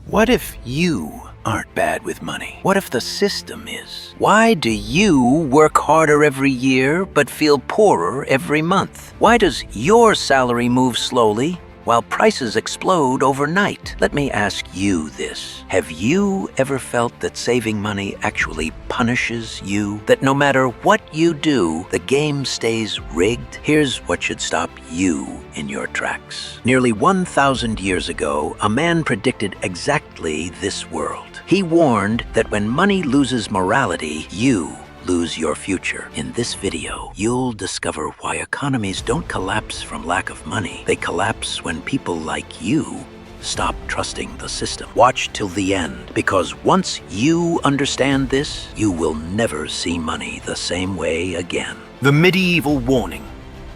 What if you aren't bad with money? What if the system is? Why do you work harder every year but feel poorer every month? Why does your salary move slowly while prices explode overnight? Let me ask you this. Have you ever felt that saving money actually punishes you? That no matter what you do, the game stays rigged? Here's what should stop you in your tracks. Nearly 1,000 years ago, a man predicted exactly this world. He warned that when money loses morality, you lose your future. In this video, you'll discover why economies don't collapse from lack of money. They collapse when people like you stop trusting the system. Watch till the end, because once you understand this, you will never see money the same way again. The medieval warning,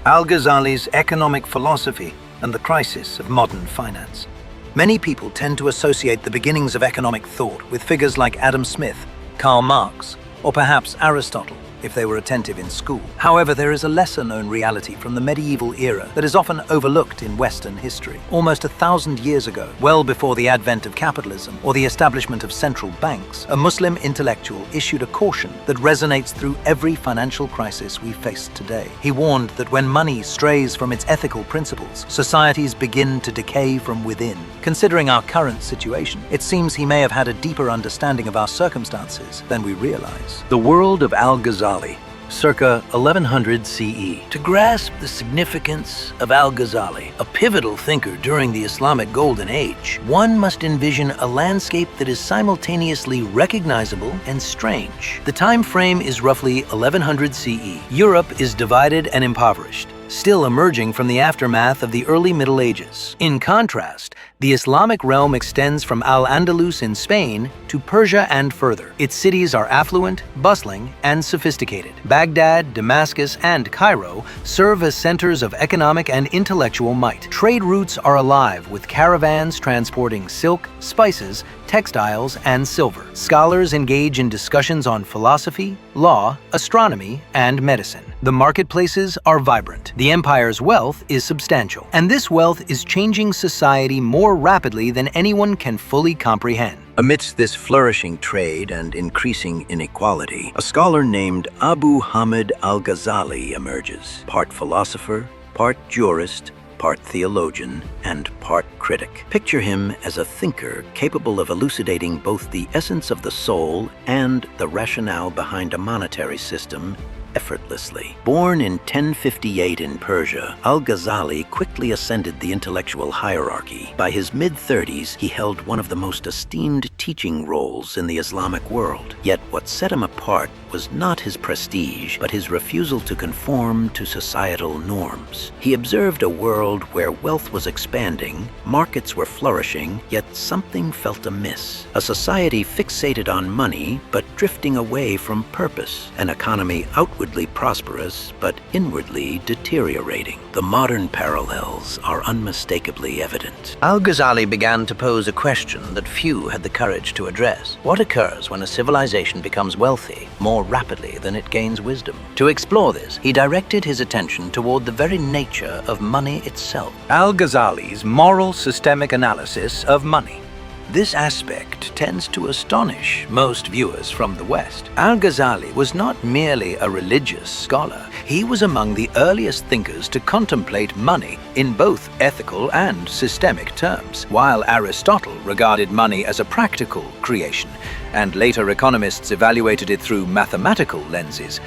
Al-Ghazali's economic philosophy and the crisis of modern finance. Many people tend to associate the beginnings of economic thought with figures like Adam Smith, Karl Marx, or perhaps Aristotle, if they were attentive in school. However, there is a lesser-known reality from the medieval era that is often overlooked in Western history. Almost 1,000 years ago, well before the advent of capitalism or the establishment of central banks, a Muslim intellectual issued a caution that resonates through every financial crisis we face today. He warned that when money strays from its ethical principles, societies begin to decay from within. Considering our current situation, it seems he may have had a deeper understanding of our circumstances than we realize. The world of Al-Ghazali, circa 1100 CE. To grasp the significance of Al-Ghazali, a pivotal thinker during the Islamic Golden Age, one must envision a landscape that is simultaneously recognizable and strange. The time frame is roughly 1100 CE. Europe is divided and impoverished, still emerging from the aftermath of the early Middle Ages. In contrast, the Islamic realm extends from Al-Andalus in Spain to Persia and further. Its cities are affluent, bustling, and sophisticated. Baghdad, Damascus, and Cairo serve as centers of economic and intellectual might. Trade routes are alive with caravans transporting silk, spices, textiles, and silver. Scholars engage in discussions on philosophy, law, astronomy, and medicine. The marketplaces are vibrant. The empire's wealth is substantial, and this wealth is changing society more rapidly than anyone can fully comprehend. Amidst this flourishing trade and increasing inequality, a scholar named Abu Hamid al-Ghazali emerges, part philosopher, part jurist, part theologian, and part critic. Picture him as a thinker capable of elucidating both the essence of the soul and the rationale behind a monetary system effortlessly. Born in 1058 in Persia, Al-Ghazali quickly ascended the intellectual hierarchy. By his mid-30s, he held one of the most esteemed teaching roles in the Islamic world. Yet what set him apart was not his prestige, but his refusal to conform to societal norms. He observed a world where wealth was expanding, markets were flourishing, yet something felt amiss. A society fixated on money, but drifting away from purpose. An economy outwardly prosperous, but inwardly deteriorating. The modern parallels are unmistakably evident. Al-Ghazali began to pose a question that few had the courage to address. What occurs when a civilization becomes wealthy more rapidly than it gains wisdom? To explore this, he directed his attention toward the very nature of money itself. Al-Ghazali's moral systemic analysis of money. This aspect tends to astonish most viewers from the West. Al-Ghazali was not merely a religious scholar. He was among the earliest thinkers to contemplate money in both ethical and systemic terms. While Aristotle regarded money as a practical creation, and later economists evaluated it through mathematical lenses,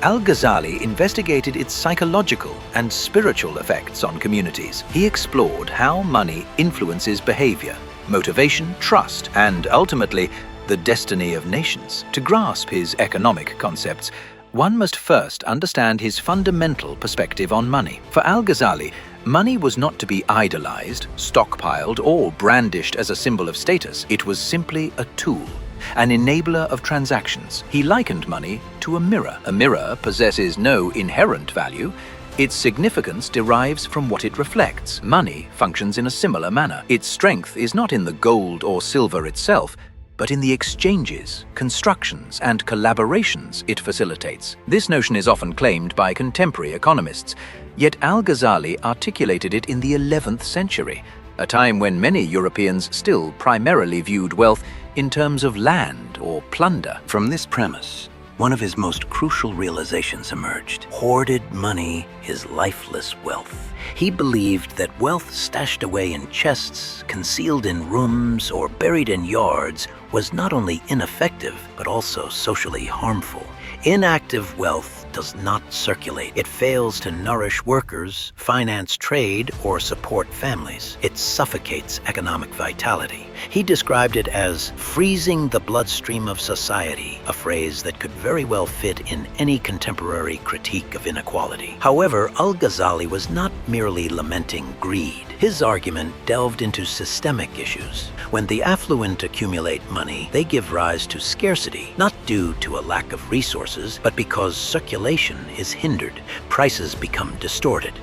Al-Ghazali investigated its psychological and spiritual effects on communities. He explored how money influences behavior, motivation, trust, and ultimately, the destiny of nations. To grasp his economic concepts, one must first understand his fundamental perspective on money. For Al-Ghazali, money was not to be idolized, stockpiled, or brandished as a symbol of status. It was simply a tool, an enabler of transactions. He likened money to a mirror. A mirror possesses no inherent value. Its significance derives from what it reflects. Money functions in a similar manner. Its strength is not in the gold or silver itself, but in the exchanges, constructions, and collaborations it facilitates. This notion is often claimed by contemporary economists, yet Al-Ghazali articulated it in the 11th century. a time when many Europeans still primarily viewed wealth in terms of land or plunder. From this premise, one of his most crucial realizations emerged. Hoarded money is lifeless wealth. He believed that wealth stashed away in chests, concealed in rooms, or buried in yards was not only ineffective, but also socially harmful. Inactive wealth does not circulate. It fails to nourish workers, finance trade, or support families. It suffocates economic vitality. He described it as freezing the bloodstream of society, a phrase that could very well fit in any contemporary critique of inequality. However, Al-Ghazali was not merely lamenting greed. His argument delved into systemic issues. When the affluent accumulate money, they give rise to scarcity, not due to a lack of resources, but because circulation is hindered. Prices become distorted.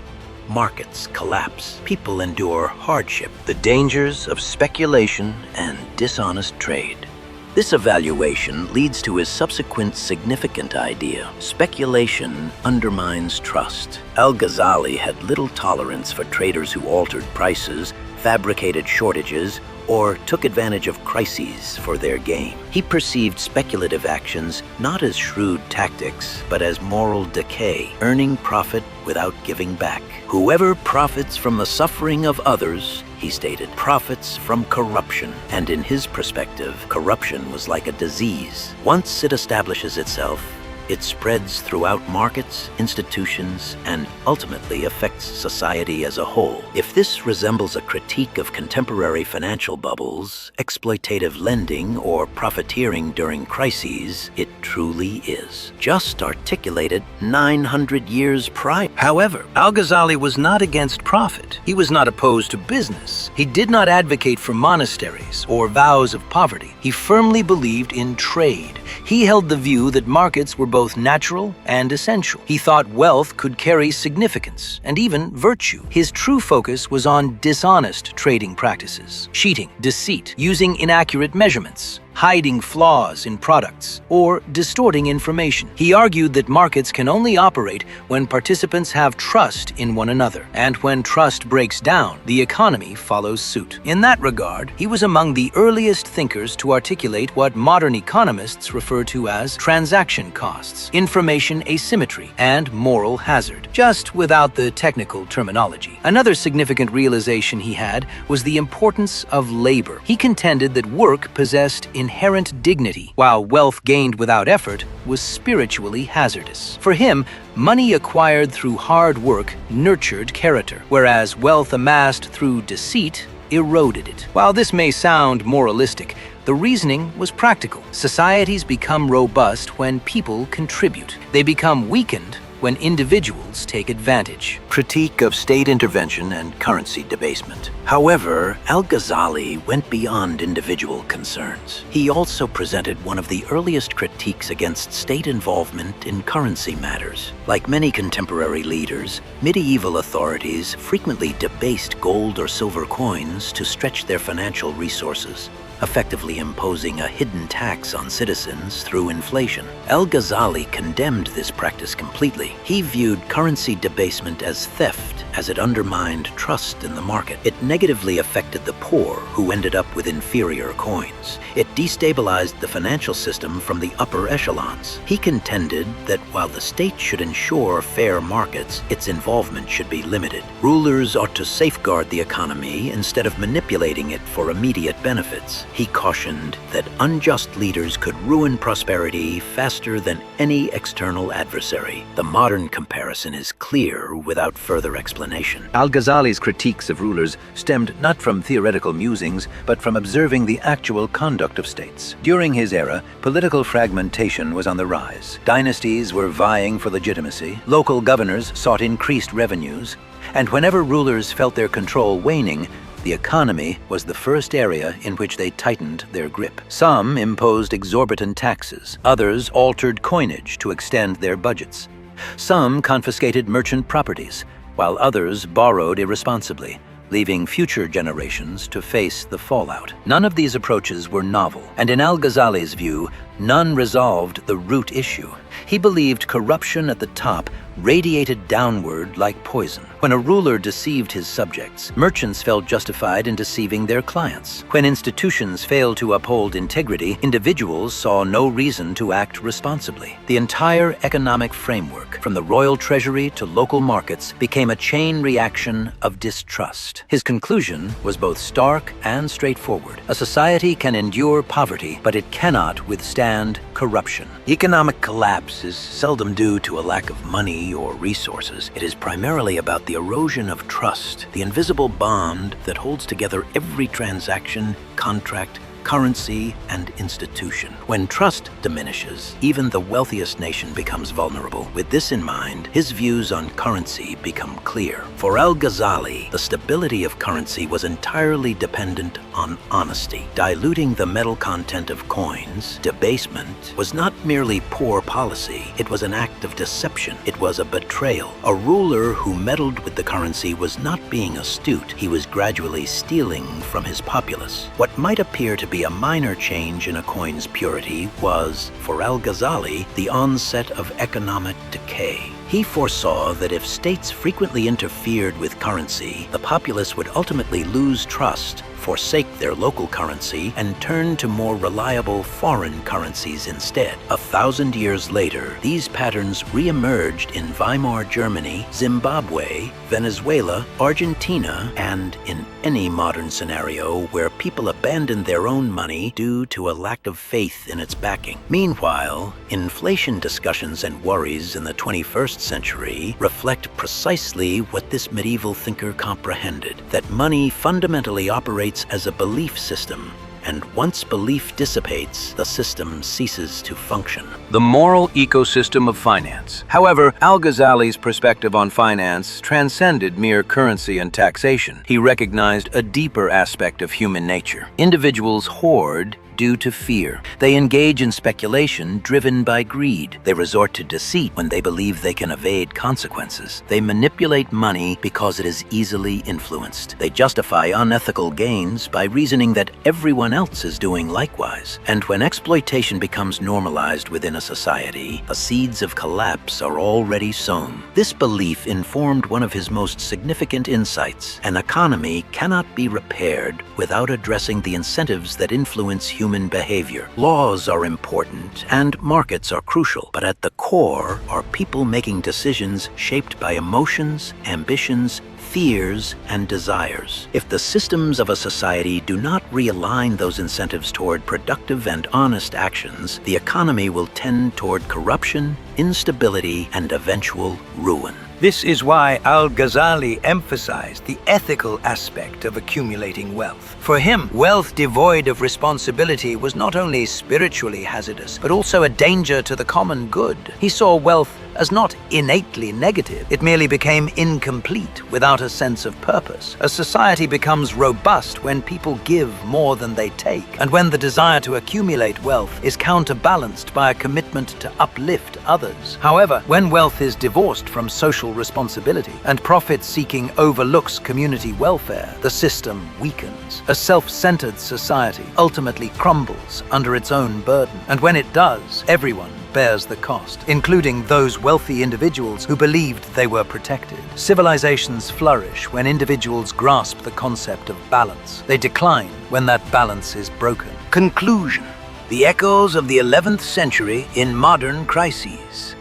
Markets collapse. People endure hardship. The dangers of speculation and dishonest trade. This evaluation leads to his subsequent significant idea: speculation undermines trust. Al-Ghazali had little tolerance for traders who altered prices, fabricated shortages, or took advantage of crises for their gain. He perceived speculative actions not as shrewd tactics, but as moral decay, earning profit without giving back. Whoever profits from the suffering of others, he stated, profits from corruption. And in his perspective, corruption was like a disease. Once it establishes itself, it spreads throughout markets, institutions, and ultimately affects society as a whole. If this resembles a critique of contemporary financial bubbles, exploitative lending, or profiteering during crises, it truly is. Just articulated 900 years prior. However, Al-Ghazali was not against profit. He was not opposed to business. He did not advocate for monasteries or vows of poverty. He firmly believed in trade. He held the view that markets were both natural and essential. He thought wealth could carry significance and even virtue. His true focus was on dishonest trading practices, cheating, deceit, using inaccurate measurements, hiding flaws in products, or distorting information. He argued that markets can only operate when participants have trust in one another, and when trust breaks down, the economy follows suit. In that regard, he was among the earliest thinkers to articulate what modern economists refer to as transaction costs, information asymmetry, and moral hazard, just without the technical terminology. Another significant realization he had was the importance of labor. He contended that work possessed inherent dignity, while wealth gained without effort was spiritually hazardous. For him, money acquired through hard work nurtured character, whereas wealth amassed through deceit eroded it. While this may sound moralistic, the reasoning was practical. Societies become robust when people contribute. They become weakened when individuals take advantage. Critique of state intervention and currency debasement. However, Al-Ghazali went beyond individual concerns. He also presented one of the earliest critiques against state involvement in currency matters. Like many contemporary leaders, medieval authorities frequently debased gold or silver coins to stretch their financial resources, effectively imposing a hidden tax on citizens through inflation. Al-Ghazali condemned this practice completely. He viewed currency debasement as theft, as it undermined trust in the market. It negatively affected the poor, who ended up with inferior coins. It destabilized the financial system from the upper echelons. He contended that while the state should ensure fair markets, its involvement should be limited. Rulers ought to safeguard the economy instead of manipulating it for immediate benefits. He cautioned that unjust leaders could ruin prosperity faster than any external adversary. The modern comparison is clear without further explanation. Al-Ghazali's critiques of rulers stemmed not from theoretical musings, but from observing the actual conduct of states. During his era, political fragmentation was on the rise. Dynasties were vying for legitimacy, local governors sought increased revenues, and whenever rulers felt their control waning, the economy was the first area in which they tightened their grip. Some imposed exorbitant taxes, others altered coinage to extend their budgets. Some confiscated merchant properties, while others borrowed irresponsibly, leaving future generations to face the fallout. None of these approaches were novel, and in Al-Ghazali's view, none resolved the root issue. He believed corruption at the top radiated downward like poison. When a ruler deceived his subjects, merchants felt justified in deceiving their clients. When institutions failed to uphold integrity, individuals saw no reason to act responsibly. The entire economic framework, from the royal treasury to local markets, became a chain reaction of distrust. His conclusion was both stark and straightforward. A society can endure poverty, but it cannot withstand corruption. Economic collapse is seldom due to a lack of money or resources. It is primarily about the erosion of trust, the invisible bond that holds together every transaction, contract, currency, and institution. When trust diminishes, even the wealthiest nation becomes vulnerable. With this in mind, his views on currency become clear. For Al-Ghazali, the stability of currency was entirely dependent on honesty. Diluting the metal content of coins, debasement, was not merely poor policy. It was an act of deception. It was a betrayal. A ruler who meddled with the currency was not being astute. He was gradually stealing from his populace. What might appear to be a minor change in a coin's purity was, for Al-Ghazali, the onset of economic decay. He foresaw that if states frequently interfered with currency, the populace would ultimately lose trust, forsake their local currency, and turn to more reliable foreign currencies instead. 1,000 years later, these patterns re-emerged in Weimar Germany, Zimbabwe, Venezuela, Argentina, and in any modern scenario where people abandon their own money due to a lack of faith in its backing. Meanwhile, inflation discussions and worries in the 21st century reflect precisely what this medieval thinker comprehended: that money fundamentally operates as a belief system, and once belief dissipates, the system ceases to function. The moral ecosystem of finance. However, Al-Ghazali's perspective on finance transcended mere currency and taxation. He recognized a deeper aspect of human nature. Individuals hoard due to fear. They engage in speculation driven by greed. They resort to deceit when they believe they can evade consequences. They manipulate money because it is easily influenced. They justify unethical gains by reasoning that everyone else is doing likewise. And when exploitation becomes normalized within a society, the seeds of collapse are already sown. This belief informed one of his most significant insights: an economy cannot be repaired without addressing the incentives that influence human behavior. Laws are important and markets are crucial, but at the core are people making decisions shaped by emotions, ambitions, fears, and desires. If the systems of a society do not realign those incentives toward productive and honest actions, the economy will tend toward corruption, instability, and eventual ruin. This is why Al-Ghazali emphasized the ethical aspect of accumulating wealth. For him, wealth devoid of responsibility was not only spiritually hazardous, but also a danger to the common good. He saw wealth as not innately negative. It merely became incomplete without a sense of purpose. A society becomes robust when people give more than they take, and when the desire to accumulate wealth is counterbalanced by a commitment to uplift others. However, when wealth is divorced from social responsibility and profit-seeking overlooks community welfare, the system weakens. A self-centered society ultimately crumbles under its own burden, and when it does, everyone bears the cost, including those wealthy individuals who believed they were protected. Civilizations flourish when individuals grasp the concept of balance. They decline when that balance is broken. Conclusion: the echoes of the 11th century in modern crises.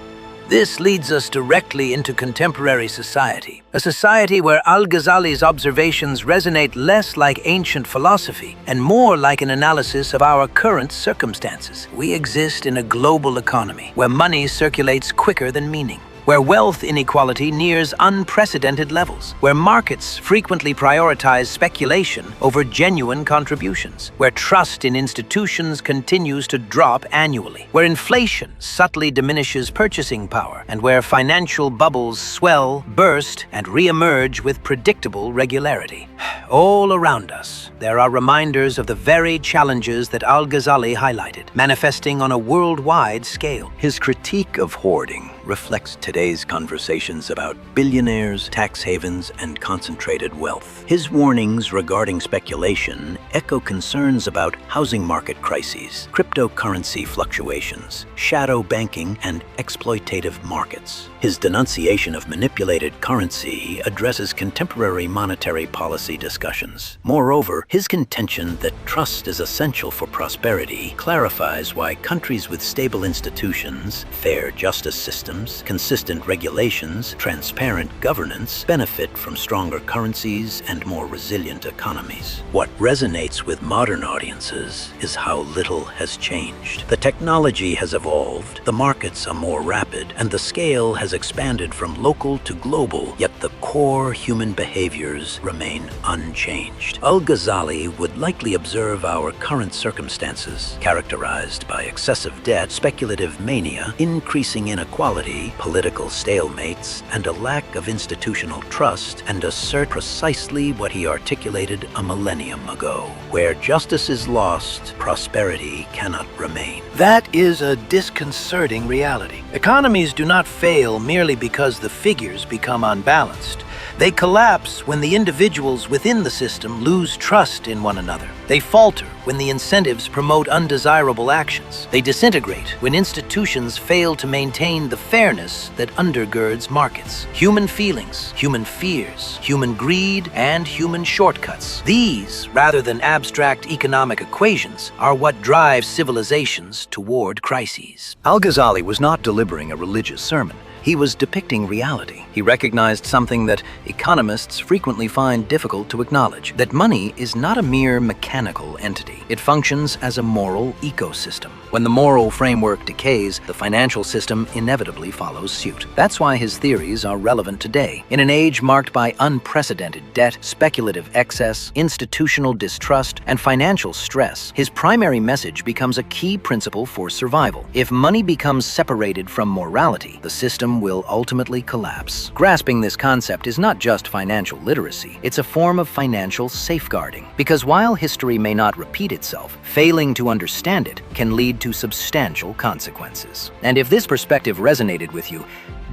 This leads us directly into contemporary society, a society where Al-Ghazali's observations resonate less like ancient philosophy and more like an analysis of our current circumstances. We exist in a global economy where money circulates quicker than meaning, where wealth inequality nears unprecedented levels, where markets frequently prioritize speculation over genuine contributions, where trust in institutions continues to drop annually, where inflation subtly diminishes purchasing power, and where financial bubbles swell, burst, and re-emerge with predictable regularity. All around us, there are reminders of the very challenges that Al-Ghazali highlighted, manifesting on a worldwide scale. His critique of hoarding reflects today's conversations about billionaires, tax havens, and concentrated wealth. His warnings regarding speculation echo concerns about housing market crises, cryptocurrency fluctuations, shadow banking, and exploitative markets. His denunciation of manipulated currency addresses contemporary monetary policy discussions. Moreover, his contention that trust is essential for prosperity clarifies why countries with stable institutions, fair justice systems, consistent regulations, transparent governance benefit from stronger currencies and more resilient economies. What resonates with modern audiences is how little has changed. The technology has evolved, the markets are more rapid, and the scale has expanded from local to global, yet the core human behaviors remain unchanged. Al-Ghazali would likely observe our current circumstances, characterized by excessive debt, speculative mania, increasing inequality, political stalemates, and a lack of institutional trust, and assert precisely what he articulated a millennium ago. Where justice is lost, prosperity cannot remain. That is a disconcerting reality. Economies do not fail merely because the figures become unbalanced. They collapse when the individuals within the system lose trust in one another. They falter when the incentives promote undesirable actions. They disintegrate when institutions fail to maintain the fairness that undergirds markets. Human feelings, human fears, human greed, and human shortcuts. These, rather than abstract economic equations, are what drive civilizations toward crises. Al-Ghazali was not delivering a religious sermon. He was depicting reality. He recognized something that economists frequently find difficult to acknowledge, that money is not a mere mechanical entity. It functions as a moral ecosystem. When the moral framework decays, the financial system inevitably follows suit. That's why his theories are relevant today. In an age marked by unprecedented debt, speculative excess, institutional distrust, and financial stress, his primary message becomes a key principle for survival. If money becomes separated from morality, the system will ultimately collapse. Grasping this concept is not just financial literacy, it's a form of financial safeguarding. Because while history may not repeat itself, failing to understand it can lead to substantial consequences. And if this perspective resonated with you,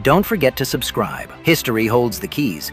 don't forget to subscribe. History holds the keys.